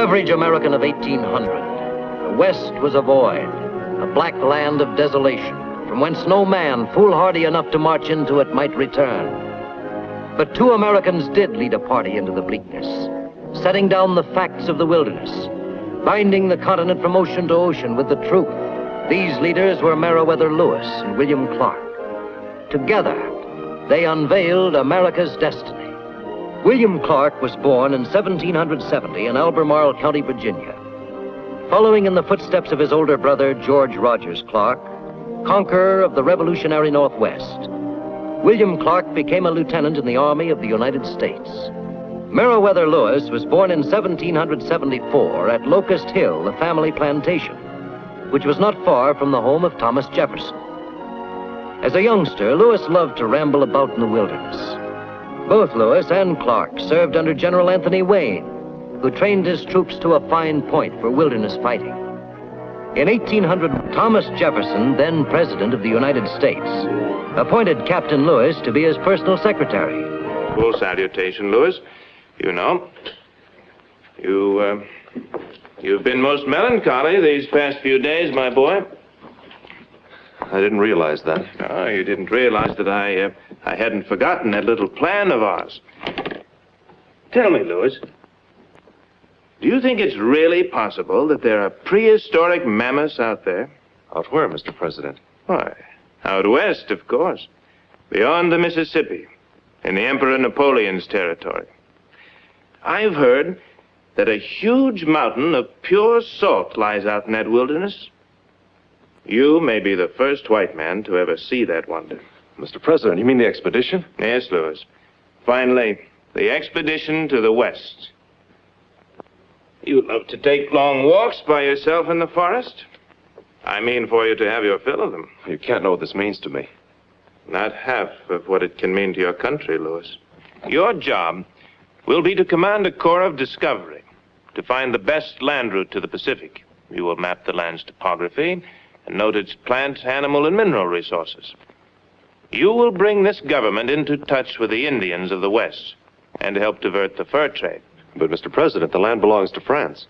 Average American of 1800, the West was a void, a black land of desolation, from whence no man foolhardy enough to march into it might return. But two Americans did lead a party into the bleakness, setting down the facts of the wilderness, binding the continent from ocean to ocean with the truth. These leaders were Meriwether Lewis and William Clark. Together, they unveiled America's destiny. William Clark was born in 1770 in Albemarle County, Virginia. Following in the footsteps of his older brother, George Rogers Clark, conqueror of the Revolutionary Northwest, William Clark became a lieutenant in the Army of the United States. Meriwether Lewis was born in 1774 at Locust Hill, the family plantation, which was not far from the home of Thomas Jefferson. As a youngster, Lewis loved to ramble about in the wilderness. Both Lewis and Clark served under General Anthony Wayne, who trained his troops to a fine point for wilderness fighting. In 1800, Thomas Jefferson, then President of the United States, appointed Captain Lewis to be his personal secretary. Full salutation, Lewis. You know, you've been most melancholy these past few days, my boy. I didn't realize that. Oh, you didn't realize that I hadn't forgotten that little plan of ours. Tell me, Lewis, do you think it's really possible that there are prehistoric mammoths out there? Out where, Mr. President? Why, out west, of course. Beyond the Mississippi, in the Emperor Napoleon's territory. I've heard that a huge mountain of pure salt lies out in that wilderness. You may be the first white man to ever see that wonder. Mr. President, you mean the expedition? Yes, Lewis. Finally, the expedition to the West. You love to take long walks by yourself in the forest. I mean for you to have your fill of them. You can't know what this means to me. Not half of what it can mean to your country, Lewis. Your job will be to command a corps of discovery, to find the best land route to the Pacific. You will map the land's topography and note its plant, animal, and mineral resources. You will bring this government into touch with the Indians of the West and help divert the fur trade. But, Mr. President, the land belongs to France.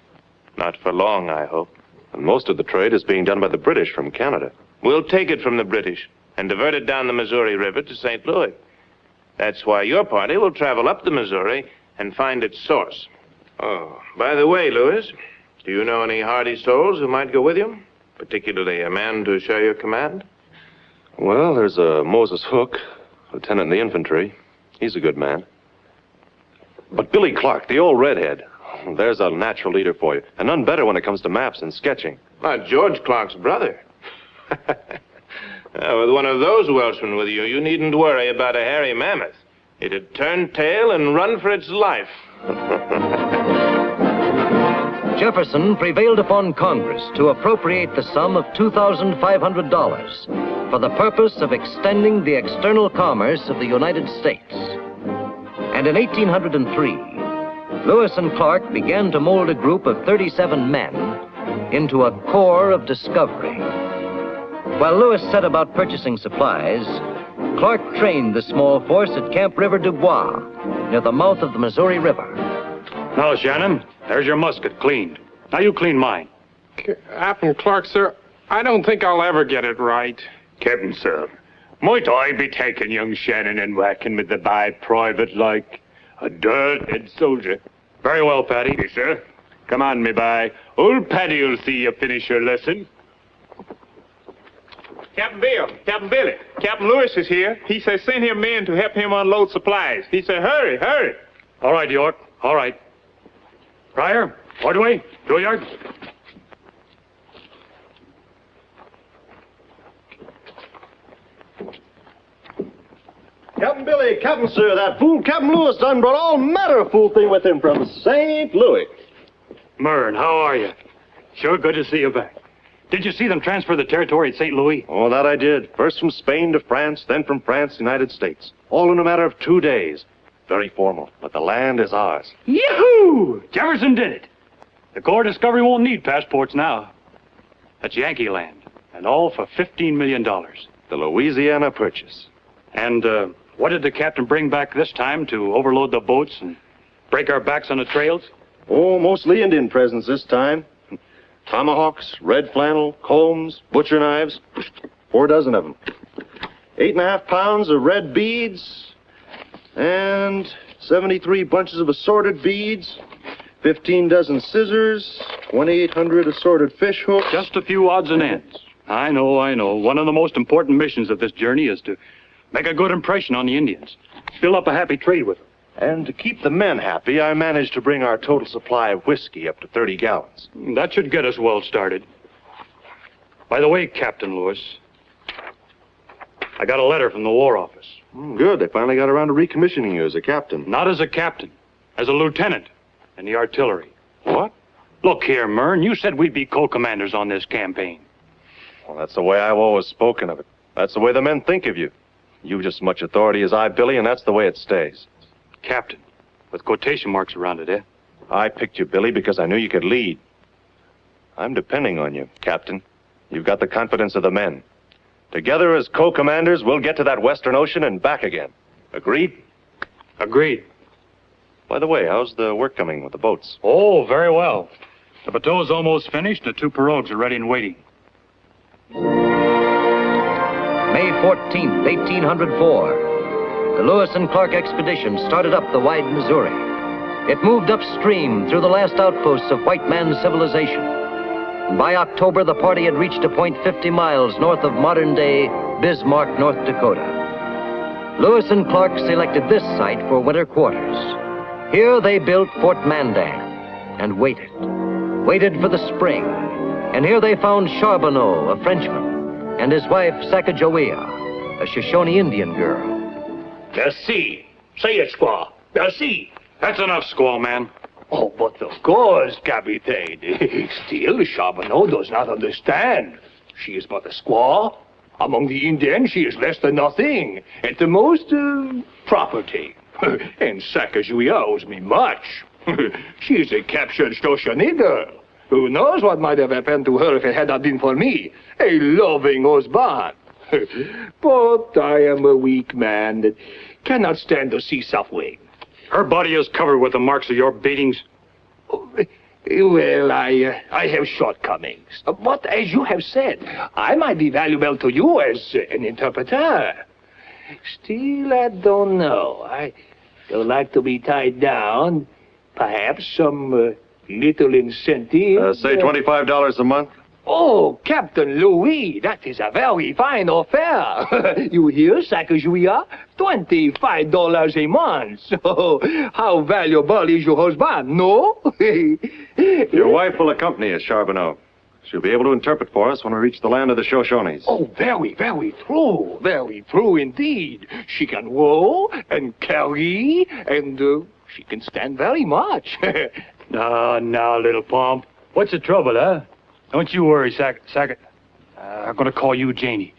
Not for long, I hope. And most of the trade is being done by the British from Canada. We'll take it from the British and divert it down the Missouri River to St. Louis. That's why your party will travel up the Missouri and find its source. Oh, by the way, Lewis, do you know any hardy souls who might go with you? Particularly a man to share your command? Well, there's Moses Hook, lieutenant in the infantry. He's a good man. But Billy Clark, the old redhead, there's a natural leader for you. And none better when it comes to maps and sketching. Not George Clark's brother. With one of those Welshmen with you, you needn't worry about a hairy mammoth. It'd turn tail and run for its life. Jefferson prevailed upon Congress to appropriate the sum of $2,500 for the purpose of extending the external commerce of the United States. And in 1803, Lewis and Clark began to mold a group of 37 men into a corps of discovery. While Lewis set about purchasing supplies, Clark trained the small force at Camp River du Bois, near the mouth of the Missouri River. Now, Shannon, there's your musket cleaned. Now you clean mine. Captain Clark, sir, I don't think I'll ever get it right. Captain, sir, might I be taking young Shannon and whacking with the by private like a dirt-head soldier? Very well, Paddy. Yes, sir. Come on, me by. Old Paddy'll see you finish your lesson. Captain Bill, Captain Billy, Captain Lewis is here. He says send him men to help him unload supplies. He said, hurry, hurry. All right, York, all right. Pryor, Ordway, Juilliard. Captain Billy, Captain Sir, that fool Captain Lewis done brought all manner of fool thing with him from St. Louis. Mern, how are you? Sure good to see you back. Did you see them transfer the territory at St. Louis? Oh, that I did. First from Spain to France, then from France to the United States. All in a matter of 2 days. Very formal, but the land is ours. Yahoo! Jefferson did it. The Corps Discovery won't need passports now. That's Yankee land, and all for $15 million. The Louisiana Purchase. And what did the captain bring back this time to overload the boats and break our backs on the trails? Oh, mostly Indian presents this time. Tomahawks, red flannel, combs, butcher knives. 4 dozen of them. 8.5 pounds of red beads. And 73 bunches of assorted beads. 15 dozen scissors. 2,800 assorted fish hooks. Just a few odds and ends. I know. One of the most important missions of this journey is to make a good impression on the Indians. Build up a happy trade with them. And to keep the men happy, I managed to bring our total supply of whiskey up to 30 gallons. That should get us well started. By the way, Captain Lewis, I got a letter from the War Office. Good. They finally got around to recommissioning you as a captain. Not as a captain, as a lieutenant in the artillery. What? Look here, Mern, you said we'd be co-commanders on this campaign. Well, that's the way I've always spoken of it. That's the way the men think of you. You've just as much authority as I, Billy, and that's the way it stays. Captain, with quotation marks around it, eh? I picked you, Billy, because I knew you could lead. I'm depending on you, Captain. You've got the confidence of the men. Together as co-commanders, we'll get to that Western Ocean and back again. Agreed? Agreed. By the way, how's the work coming with the boats? Oh, very well. The bateau's almost finished. The 2 pirogues are ready and waiting. May 14th, 1804. The Lewis and Clark expedition started up the wide Missouri. It moved upstream through the last outposts of white man's civilization. And by October, the party had reached a point 50 miles north of modern-day Bismarck, North Dakota. Lewis and Clark selected this site for winter quarters. Here they built Fort Mandan and waited for the spring. And here they found Charbonneau, a Frenchman, and his wife Sacagawea, a Shoshone Indian girl. Merci. Say it, squaw. Merci. That's enough, squaw man. Oh, but of course, Captain. Still, Charbonneau does not understand. She is but a squaw. Among the Indians, she is less than nothing. At the most, property. And Sacagawea owes me much. She is a captured Shoshone girl. Who knows what might have happened to her if it had not been for me, a loving husband. But I am a weak man that cannot stand to see suffering. Her body is covered with the marks of your beatings. Well, I have shortcomings. But as you have said, I might be valuable to you as an interpreter. Still, I don't know. I don't like to be tied down. Perhaps some little incentive. Say $25 a month? Oh, Captain Louis, that is a very fine offer. You hear, Sacagawea? $25 a month. So, how valuable is your husband, no? Your wife will accompany us, Charbonneau. She'll be able to interpret for us when we reach the land of the Shoshones. Oh, very, very true. Very true indeed. She can row and carry, and she can stand very much. Now, little pomp. What's the trouble, huh? Don't you worry, Sackett. I'm going to call you Janie.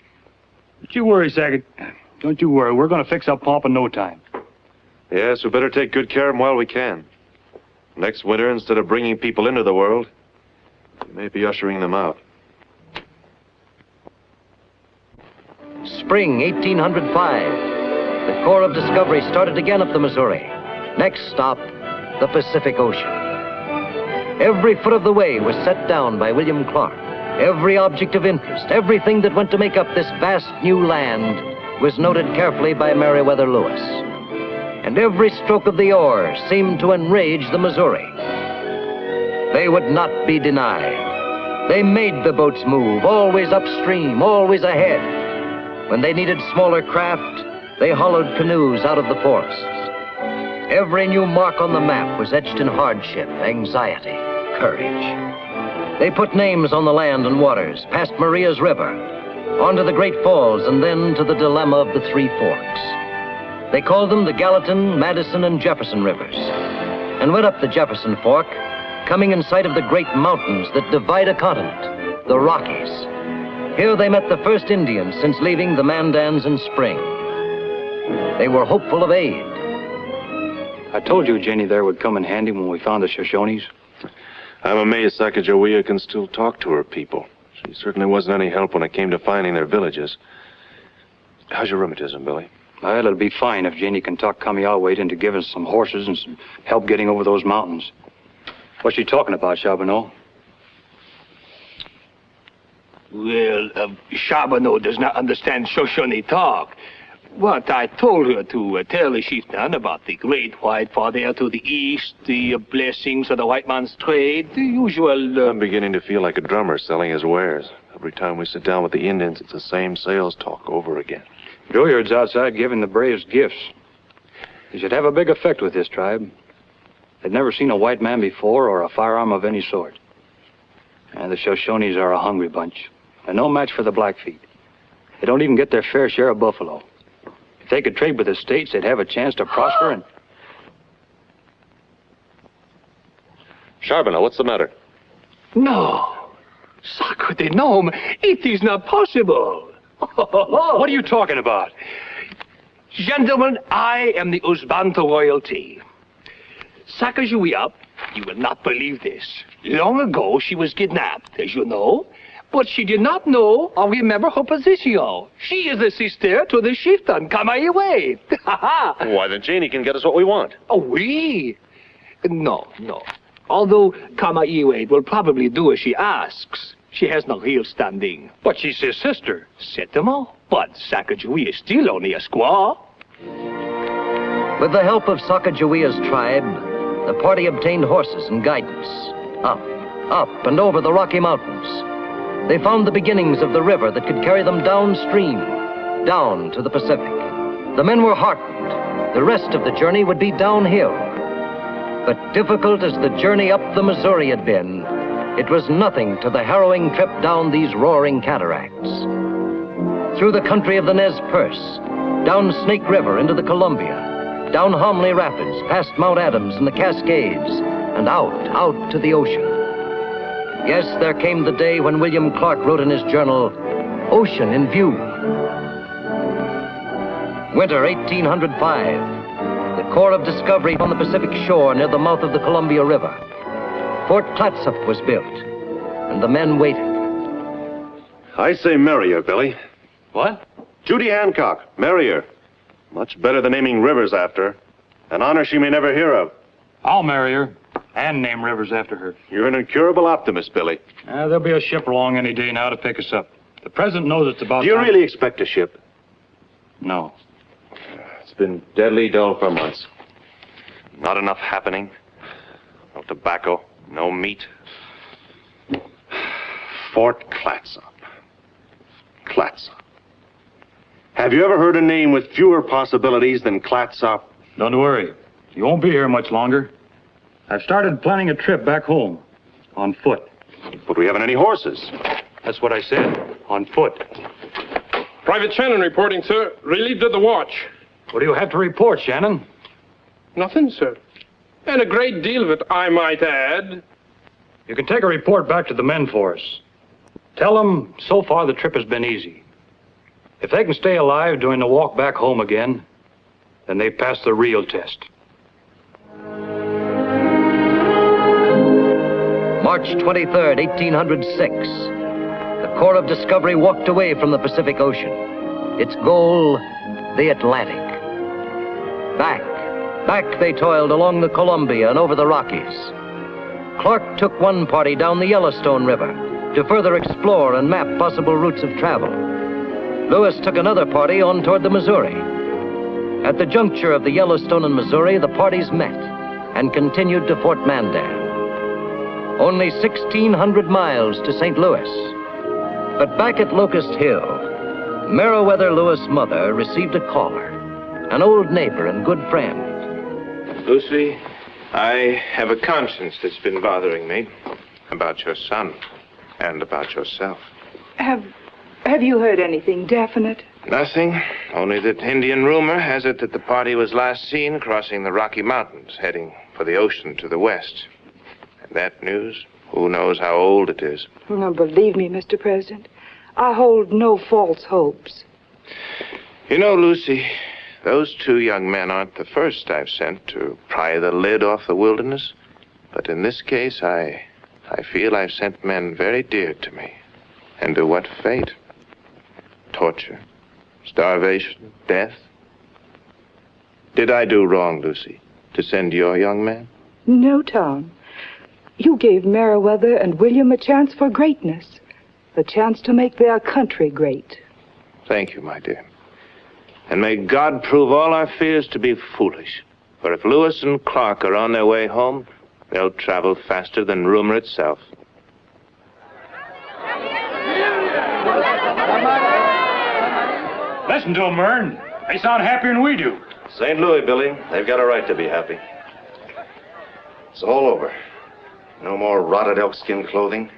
Don't you worry, Sackett. Don't you worry. We're going to fix up Pomp in no time. Yes, we better take good care of him while we can. Next winter, instead of bringing people into the world, we may be ushering them out. Spring 1805. The Corps of Discovery started again up the Missouri. Next stop, the Pacific Ocean. Every foot of the way was set down by William Clark. Every object of interest, everything that went to make up this vast new land was noted carefully by Meriwether Lewis. And every stroke of the oar seemed to enrage the Missouri. They would not be denied. They made the boats move, always upstream, always ahead. When they needed smaller craft, they hollowed canoes out of the forests. Every new mark on the map was etched in hardship, anxiety, courage. They put names on the land and waters, past Maria's River, onto the Great Falls, and then to the dilemma of the Three Forks. They called them the Gallatin, Madison, and Jefferson Rivers, and went up the Jefferson Fork, coming in sight of the great mountains that divide a continent. the Rockies. Here they met the first Indians since leaving the Mandans in spring. They were hopeful of aid. I told you Jenny there would come in handy when we found the Shoshones. I'm amazed Sacagawea can still talk to her people. She certainly wasn't any help when it came to finding their villages. How's your rheumatism, Billy? Well, it'll be fine if Jenny can talk Kamiawait into giving us some horses and some help getting over those mountains. What's she talking about, Charbonneau? Well, Charbonneau does not understand Shoshone talk. But I told her to tell the chieftain about the great white father to the east, the blessings of the white man's trade, the usual... I'm beginning to feel like a drummer selling his wares. Every time we sit down with the Indians, it's the same sales talk over again. Gilliard's outside giving the braves gifts. He should have a big effect with this tribe. They've never seen a white man before or a firearm of any sort. And the Shoshones are a hungry bunch, and no match for the Blackfeet. They don't even get their fair share of buffalo. If they could trade with the states, they'd have a chance to prosper and... Charbonneau, what's the matter? No. Sacre de nom, it is not possible. What are you talking about? Gentlemen, I am the Usbanto royalty. Sacagawea, you will not believe this. Long ago, she was kidnapped, as you know. But she did not know or remember her position. She is the sister to the chieftain, Kamiawait. Why, then Janie can get us what we want. Oh, oui. No. Although Kamiawait will probably do as she asks. She has no real standing. But she's his sister. Certainement. But Sacagawea is still only a squaw. With the help of Sacagawea's tribe, the party obtained horses and guidance. Up and over the Rocky Mountains. They found the beginnings of the river that could carry them downstream, down to the Pacific. The men were heartened. The rest of the journey would be downhill. But difficult as the journey up the Missouri had been, it was nothing to the harrowing trip down these roaring cataracts. Through the country of the Nez Perce, down Snake River into the Columbia, down Homley Rapids, past Mount Adams and the Cascades, and out to the ocean. Yes, there came the day when William Clark wrote in his journal, "Ocean in view." Winter 1805. The Corps of Discovery on the Pacific shore near the mouth of the Columbia River. Fort Clatsop was built, and the men waited. I say marry her, Billy. What? Judy Hancock, marry her. Much better than naming rivers after her. An honor she may never hear of. I'll marry her and name rivers after her. You're an incurable optimist, Billy. There'll be a ship along any day now to pick us up. The president knows it's about Do you time. really expect a ship? No. It's been deadly dull for months. Not enough happening. No tobacco, no meat. Fort Clatsop. Clatsop. Have you ever heard a name with fewer possibilities than Clatsop? Don't worry. You won't be here much longer. I've started planning a trip back home. On foot. But we haven't any horses. That's what I said. On foot. Private Shannon reporting, sir. Relieved of the watch. What do you have to report, Shannon? Nothing, sir. And a great deal of it, I might add. You can take a report back to the men for us. Tell them so far the trip has been easy. If they can stay alive during the walk back home again, then they pass the real test. March 23rd, 1806. The Corps of Discovery walked away from the Pacific Ocean. Its goal, the Atlantic. Back they toiled along the Columbia and over the Rockies. Clark took one party down the Yellowstone River to further explore and map possible routes of travel. Lewis took another party on toward the Missouri. At the juncture of the Yellowstone and Missouri, the parties met and continued to Fort Mandan. Only 1,600 miles to St. Louis. But back at Locust Hill, Meriwether Lewis' mother received a caller, an old neighbor and good friend. Lucy, I have a conscience that's been bothering me about your son and about yourself. Have you heard anything definite? Nothing, only that Indian rumor has it that the party was last seen crossing the Rocky Mountains, heading for the ocean to the west. And that news Who knows how old it is? No, believe me, Mr. President, I hold no false hopes. You know, Lucy, those two young men aren't the first I've sent to pry the lid off the wilderness. But in this case, I feel I've sent men very dear to me. And to what fate? Torture, starvation, death. Did I do wrong, Lucy, to send your young man? No, Tom. You gave Meriwether and William a chance for greatness. A chance to make their country great. Thank you, my dear. And may God prove all our fears to be foolish. For if Lewis and Clark are on their way home, they'll travel faster than rumor itself. Listen to them, Mern. They sound happier than we do. St. Louis, Billy. They've got a right to be happy. It's all over. No more rotted elkskin clothing.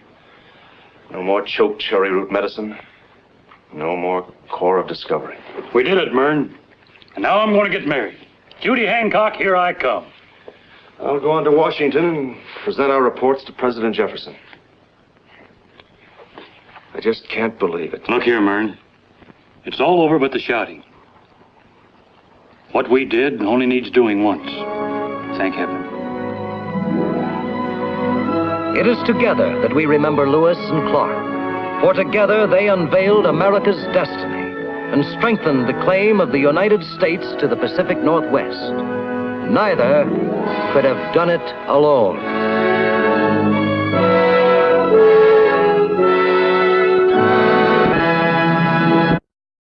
No more choked cherry root medicine. No more Corps of Discovery. We did it, Mern. And now I'm going to get married. Judy Hancock, here I come. I'll go on to Washington and present our reports to President Jefferson. I just can't believe it. Look here, Mern. It's all over but the shouting. What we did only needs doing once. Thank heaven. It is together that we remember Lewis and Clark, for together they unveiled America's destiny and strengthened the claim of the United States to the Pacific Northwest. Neither could have done it alone.